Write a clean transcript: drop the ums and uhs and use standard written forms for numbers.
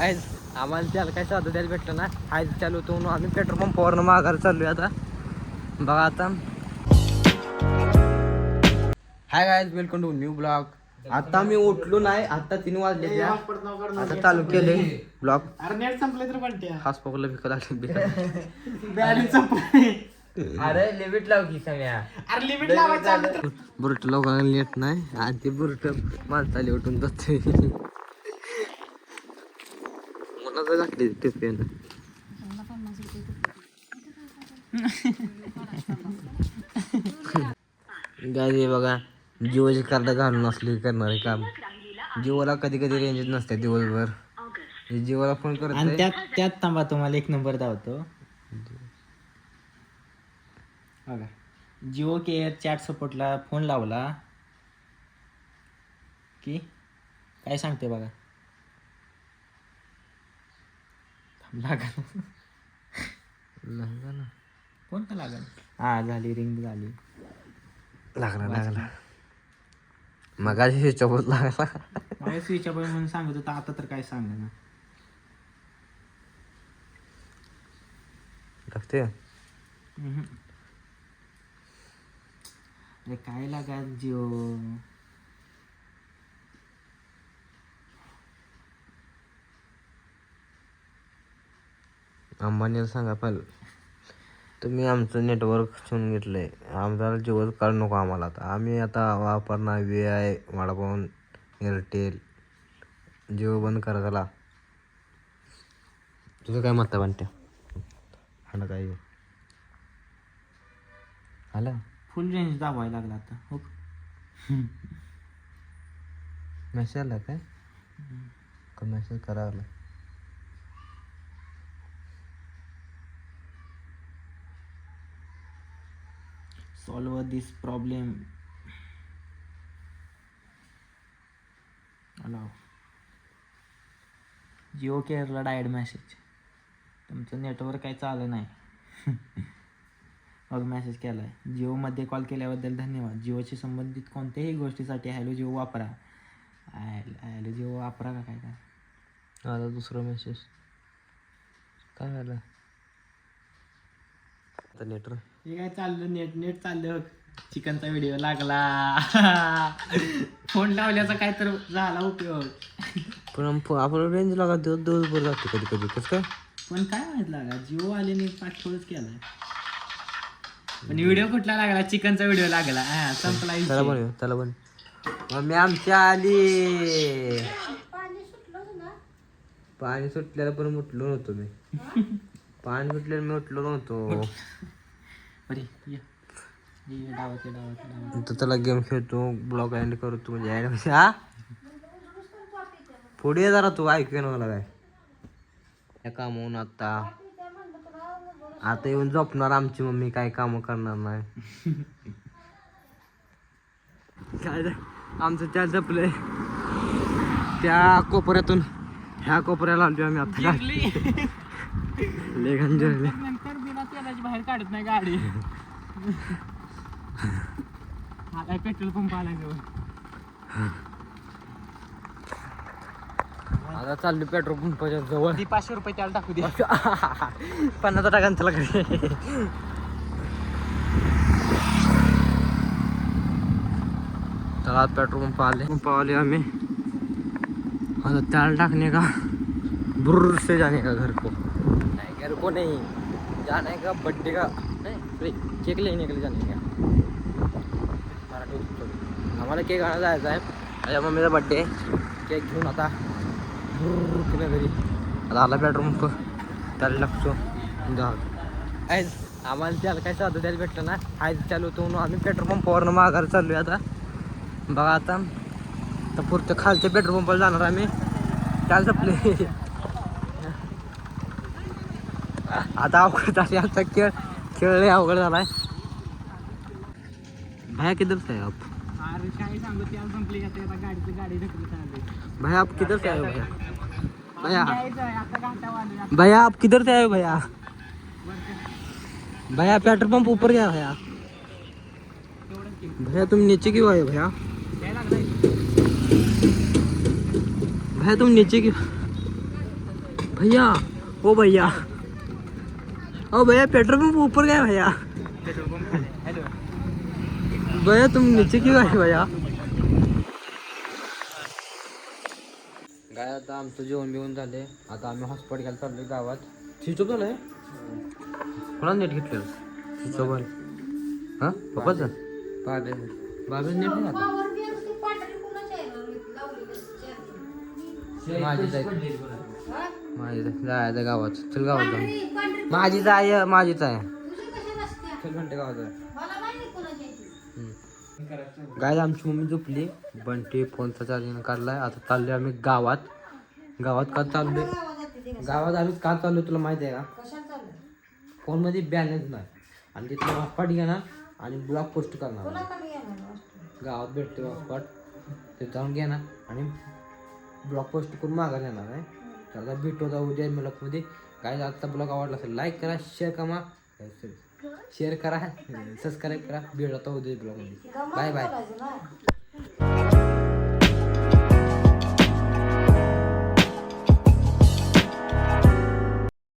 आज आम्हाला त्याला काय साधं द्यायला भेटलं ना. आज चालू होतो म्हणून आम्ही पेट्रोल पंपावरनं माघार चाललोय आता. बघा आता. Hi guys, welcome to new blog. आता मी उठलो नाही, आता 3 वाजले. आता चालू केले ब्लॉग. अरे नेट संपले तर पण खास पकडलं भिकत आले. बॅलन्स संपले. अरे लिमिट लाव की सगळ्या. अरे लिमिट लावायचं. बुरट लोकांना लेट नाही आणि ते बुरट माणसाले उठून जाते. मला लागले टिफिन. गाडी बघा, जिओची कार्ड घालून असली करणारे काम. जिओला कधी कधी रेंज नसते दिवसभर. जिओला फोन करत आणि त्यात थांबा, तुम्हाला एक नंबर धावतो बघा. जिओ केअर चॅट सपोर्टला फोन लावला की काय सांगते बघा. लागला ना फोन का लागला? हा झाली, रिंग झाली. लागला मग ह्याच्यावर लागला. मला स्विच ऑफ म्हणून सांगत होता, आता तर काय सांग ना. लागते अरे काय लागा जिओ. अंबानीला सांगा पाहिजे, तुम्ही आमचं नेटवर्क ठेवून घेतलंय. आमचा जिओ कार्ड नको आम्हाला. आम्ही आता वापरणार VI, वडाफोन, एअरटेल. जिओ बंद करा त्याला. तुझं काय मत आहे म्हणते? हा काय आलं फुल रेंज दाबायला लागला आता. हो मेसेज आला काय? का मेसेज करायला? Solve this problem. अलाव जिओ केअरला डायरेक्ट मेसेज, तुमचं नेटवर्क काही चाललं नाही. मग मेसेज केला आहे, जिओमध्ये कॉल केल्याबद्दल धन्यवाद. जिओशी संबंधित कोणत्याही गोष्टीसाठी हॅलो जिओ वापरा. हॅलो जिओ वापरा का काय आला दुसरा मेसेज. काय झालं आता? नेटवर्क हे काय चाललं, नेट चाललं. चिकनचा व्हिडिओ लागला. फोन लावल्याचा काय तर झाला उपयोग. पण आपण रेंज लागा दिवसभर जाते कधी कधी. कसं काय? पण काय माहित लागा, जिओ आल्याने पाठवच केलाय. पण व्हिडिओ कुठला लागला? चिकनचा व्हिडिओ लागला. हा संपला. त्याला पण मम्मी आमच्या आली. पाणी सुटल्याला पण उठलो नव्हतो मी. पाणी सुटल्याला मी उठलो नव्हतो. अरे डावत तर त्याला गेम खेळतो, ब्लॉग एंड करतो. म्हणजे हा पुढे ये जरा, तू ऐकू ना मला काय. या कामावून आता येऊन झोपणार आमची मम्मी, काय काम करणार नाही. काय आमचं त्या जपलंय त्या कोपऱ्यातून ह्या कोपऱ्याला आलो आम्ही आता. लय गंजरले. नंतर बिना तेलाची बाहेर काढत नाही गाडी. हा काय पेट्रोल पंप आला जवळ. आता चाललो पेट्रोल पंपाच्या जवळ. 500 रुपये त्याला टाकू दे. 50 टाका त्याला घरी. चला पेट्रोल पंप आले आम्ही. आता त्याला टाकणे का बुर्र से जाने का घर को नहीं जाने का बर्थडे का नहीं केक लेने के लिए जाने का. आम्हाला केक आणायला जायचं आहे. माझ्या मम्मीचा बड्डे. केक घेऊन आता घरी. आता आला पेट्रोल पंप, त्याला लागतो. आज आम्हाला त्याला काय साधं द्यायला भेटलं ना. आज चालू होतो म्हणून आम्ही पेट्रोल पंपावरनं माघार चाललोय आता. बघा आता पुढच्या खालच्या पेट्रोल पंपाला जाणार आम्ही. त्याला जपले. आता अवघड झाली. आमचा खेळ अवघड झालाय. भैया किधर से है आप? अरे काय सांगू, त्याला संपली आता गाडी ढकलत चालली. भैया आप किधर से आए हो भैया? भैया आता घाटा वाढला. भैया आप किधर से आए हो भैया? भैया पेट्रोल पंप ऊपर गया भैया. भैया तुम नीचे क्यों आए भैया? भैया तुम नीचे क्यों? भैया ओ भैया ओ भैया पेट्रोल पंप ऊपर गया भैया भैया तुम नीचे क्यों आए भैया काय आता आमचं जेवण बिवून झाले आता आम्ही हॉस्पिटल घ्यायला चाललोय गावात स्विच ऑफ झालंय कोणा नेट घेतलं स्विच ऑफ हां पप्पाचं बाबा नेट नाही आता माझीच आहे जायचं गावात चल गावात जाऊन माझीच आहे माझीच आहे चल घंटे गावात आहे गाय आमची मम्मी झोपली बंटी फोनचा चार्जिंग काढलाय आता चाललोय आम्ही गावात का चाललोय गावात आम्ही का चाललोय तुला माहिती आहे का फोनमध्ये बॅलन्स नाही आणि तिथलं हॉटस्पॉट घेणार आणि ब्लॉग पोस्ट करणार गावात भेटते हॉटस्पॉट ते जाऊन घेणार आणि ब्लॉग पोस्ट करून माघार येणार आहे त्याला भेटू होता उद्या ब्लॉगमध्ये काय आजचा ब्लॉग आवडला असेल लाईक करा शेअर करा सबस्क्राईब करा भेटू होता उद्या ब्लॉगमध्ये बाय बाय